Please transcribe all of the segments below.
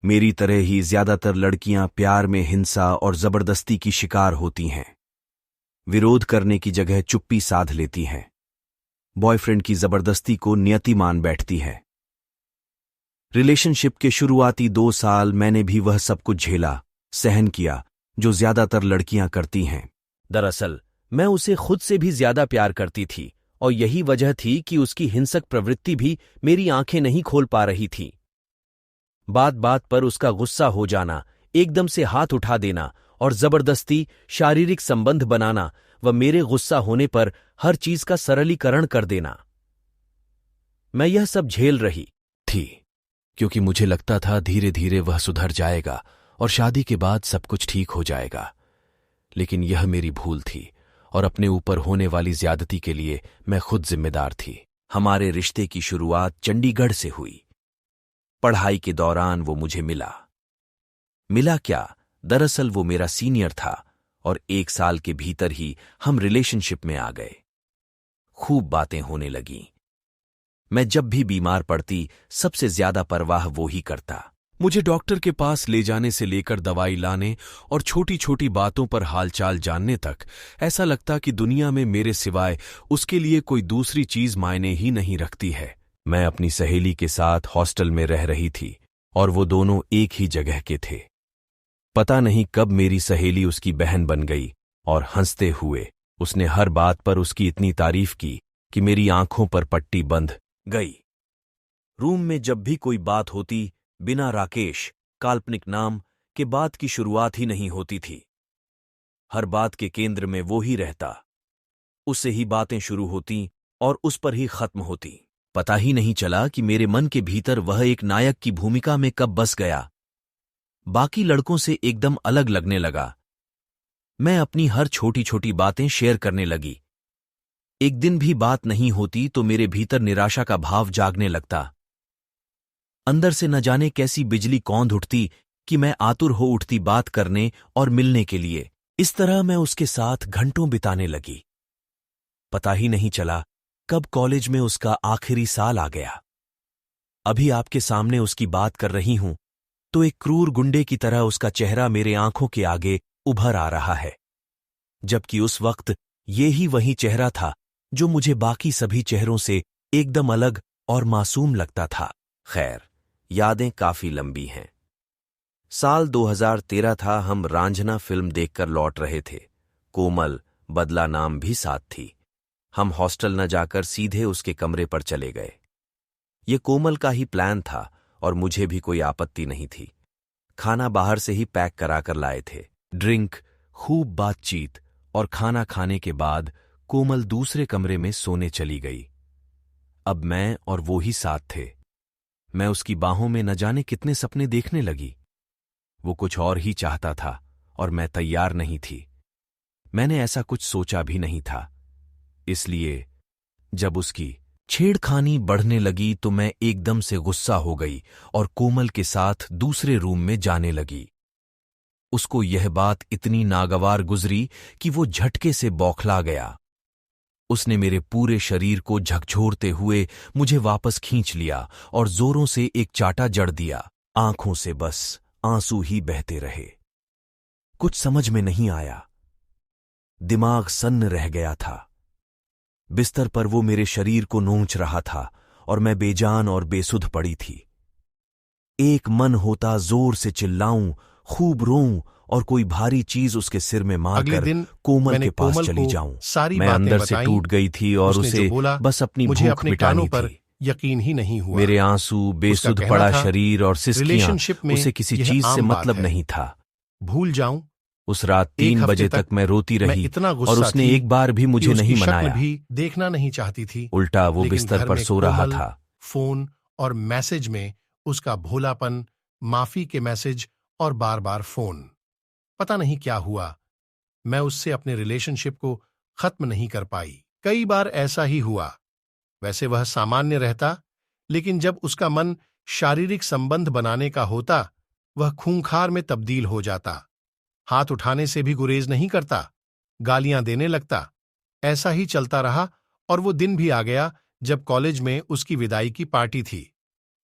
मेरी तरह ही ज्यादातर लड़कियां प्यार में हिंसा और जबरदस्ती की शिकार होती हैं। विरोध करने की जगह चुप्पी साध लेती हैं। बॉयफ्रेंड की जबरदस्ती को नियति मान बैठती है। रिलेशनशिप के शुरुआती 2 साल मैंने भी वह सब कुछ झेला, सहन किया जो ज्यादातर लड़कियां करती हैं। दरअसल मैं उसे खुद से भी ज्यादा प्यार करती थी और यही वजह थी कि उसकी हिंसक प्रवृत्ति भी मेरी आंखें नहीं खोल पा रही थी। बात बात पर उसका गुस्सा हो जाना, एकदम से हाथ उठा देना और जबरदस्ती शारीरिक संबंध बनाना व मेरे गुस्सा होने पर हर चीज का सरलीकरण कर देना। मैं यह सब झेल रही थी क्योंकि मुझे लगता था धीरे धीरे वह सुधर जाएगा और शादी के बाद सब कुछ ठीक हो जाएगा। लेकिन यह मेरी भूल थी और अपने ऊपर होने वाली ज्यादती के लिए मैं खुद जिम्मेदार थी। हमारे रिश्ते की शुरुआत चंडीगढ़ से हुई। पढ़ाई के दौरान वो मुझे मिला क्या, दरअसल वो मेरा सीनियर था और 1 साल के भीतर ही हम रिलेशनशिप में आ गए। खूब बातें होने लगीं। मैं जब भी बीमार पड़ती सबसे ज्यादा परवाह वो ही करता। मुझे डॉक्टर के पास ले जाने से लेकर दवाई लाने और छोटी छोटी बातों पर हालचाल जानने तक ऐसा लगता कि दुनिया में मेरे सिवाय उसके लिए कोई दूसरी चीज मायने ही नहीं रखती है। मैं अपनी सहेली के साथ हॉस्टल में रह रही थी और वो दोनों एक ही जगह के थे। पता नहीं कब मेरी सहेली उसकी बहन बन गई और हंसते हुए उसने हर बात पर उसकी इतनी तारीफ की कि मेरी आंखों पर पट्टी बंध गई। रूम में जब भी कोई बात होती, बिना राकेश, काल्पनिक नाम के बात की शुरुआत ही नहीं होती थी। हर बात के केंद्र में वो ही रहता। उससे ही बातें शुरू होती और उस पर ही खत्म होती। पता ही नहीं चला कि मेरे मन के भीतर वह एक नायक की भूमिका में कब बस गया। बाकी लड़कों से एकदम अलग लगने लगा। मैं अपनी हर छोटी छोटी बातें शेयर करने लगी। एक दिन भी बात नहीं होती तो मेरे भीतर निराशा का भाव जागने लगता। अंदर से न जाने कैसी बिजली कौंध उठती कि मैं आतुर हो उठती बात करने और मिलने के लिए। इस तरह मैं उसके साथ घंटों बिताने लगी। पता ही नहीं चला कब कॉलेज में उसका आखिरी साल आ गया। अभी आपके सामने उसकी बात कर रही हूं तो एक क्रूर गुंडे की तरह उसका चेहरा मेरे आंखों के आगे उभर आ रहा है, जबकि उस वक्त ये ही वही चेहरा था जो मुझे बाकी सभी चेहरों से एकदम अलग और मासूम लगता था। खैर, यादें काफी लंबी हैं। साल 2013 था। हम रांझना फिल्म देखकर लौट रहे थे। कोमल, बदला नाम भी साथ थी। हम हॉस्टल न जाकर सीधे उसके कमरे पर चले गए। ये कोमल का ही प्लान था और मुझे भी कोई आपत्ति नहीं थी। खाना बाहर से ही पैक कराकर लाए थे। ड्रिंक, खूब बातचीत और खाना खाने के बाद कोमल दूसरे कमरे में सोने चली गई। अब मैं और वो ही साथ थे। मैं उसकी बाहों में न जाने कितने सपने देखने लगी। वो कुछ और ही चाहता था और मैं तैयार नहीं थी। मैंने ऐसा कुछ सोचा भी नहीं था। इसलिए जब उसकी छेड़खानी बढ़ने लगी तो मैं एकदम से गुस्सा हो गई और कोमल के साथ दूसरे रूम में जाने लगी। उसको यह बात इतनी नागवार गुजरी कि वो झटके से बौखला गया। उसने मेरे पूरे शरीर को झकझोरते हुए मुझे वापस खींच लिया और जोरों से एक चाटा जड़ दिया। आंखों से बस आंसू ही बहते रहे। कुछ समझ में नहीं आया। दिमाग सन्न रह गया था। बिस्तर पर वो मेरे शरीर को नोच रहा था और मैं बेजान और बेसुध पड़ी थी। एक मन होता जोर से चिल्लाऊं, खूब रोऊं और कोई भारी चीज उसके सिर में मारकर कोमल के पास चली जाऊं। मैं अंदर से टूट गई थी और उसे बस अपनी भूख मिटानी थी। यकीन ही नहीं हुआ। मेरे आंसू, बेसुध पड़ा शरीर और सिसकियां, उसे किसी चीज से मतलब नहीं था। भूल जाऊं। उस रात 3 बजे तक मैं रोती रही और उसने एक बार भी मुझे नहीं मनाया। भी देखना नहीं चाहती थी। उल्टा वो बिस्तर पर सो रहा था। फोन और मैसेज में उसका भोलापन, माफी के मैसेज और बार बार फोन। पता नहीं क्या हुआ, मैं उससे अपने रिलेशनशिप को खत्म नहीं कर पाई। कई बार ऐसा ही हुआ। वैसे वह सामान्य रहता, लेकिन जब उसका मन शारीरिक संबंध बनाने का होता, वह खूंखार में तब्दील हो जाता। हाथ उठाने से भी गुरेज नहीं करता, गालियां देने लगता। ऐसा ही चलता रहा और वो दिन भी आ गया जब कॉलेज में उसकी विदाई की पार्टी थी।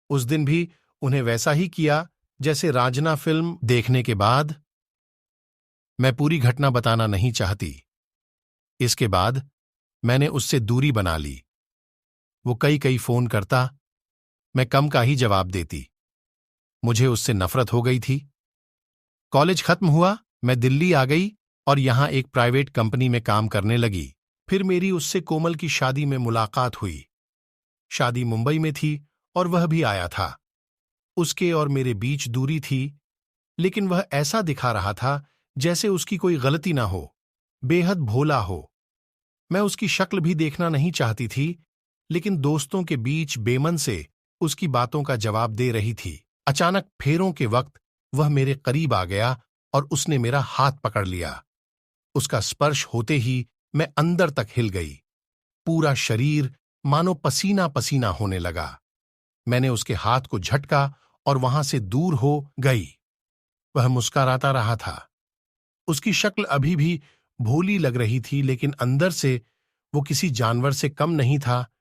उस दिन भी उन्हें वैसा ही किया जैसे रांझना फिल्म देखने के बाद। मैं पूरी घटना बताना नहीं चाहती। इसके बाद मैंने उससे दूरी बना ली। वो कई कई फोन करता, मैं कम का ही जवाब देती। मुझे उससे नफरत हो गई थी। कॉलेज खत्म हुआ, मैं दिल्ली आ गई और यहां एक प्राइवेट कंपनी में काम करने लगी। फिर मेरी उससे कोमल की शादी में मुलाकात हुई। शादी मुंबई में थी और वह भी आया था। उसके और मेरे बीच दूरी थी, लेकिन वह ऐसा दिखा रहा था जैसे उसकी कोई गलती ना हो, बेहद भोला हो। मैं उसकी शक्ल भी देखना नहीं चाहती थी, लेकिन दोस्तों के बीच बेमन से उसकी बातों का जवाब दे रही थी। अचानक फेरों के वक्त वह मेरे करीब आ गया और उसने मेरा हाथ पकड़ लिया। उसका स्पर्श होते ही मैं अंदर तक हिल गई। पूरा शरीर मानो पसीना पसीना होने लगा। मैंने उसके हाथ को झटका और वहां से दूर हो गई। वह मुस्कुराता रहा था। उसकी शक्ल अभी भी भोली लग रही थी, लेकिन अंदर से वो किसी जानवर से कम नहीं था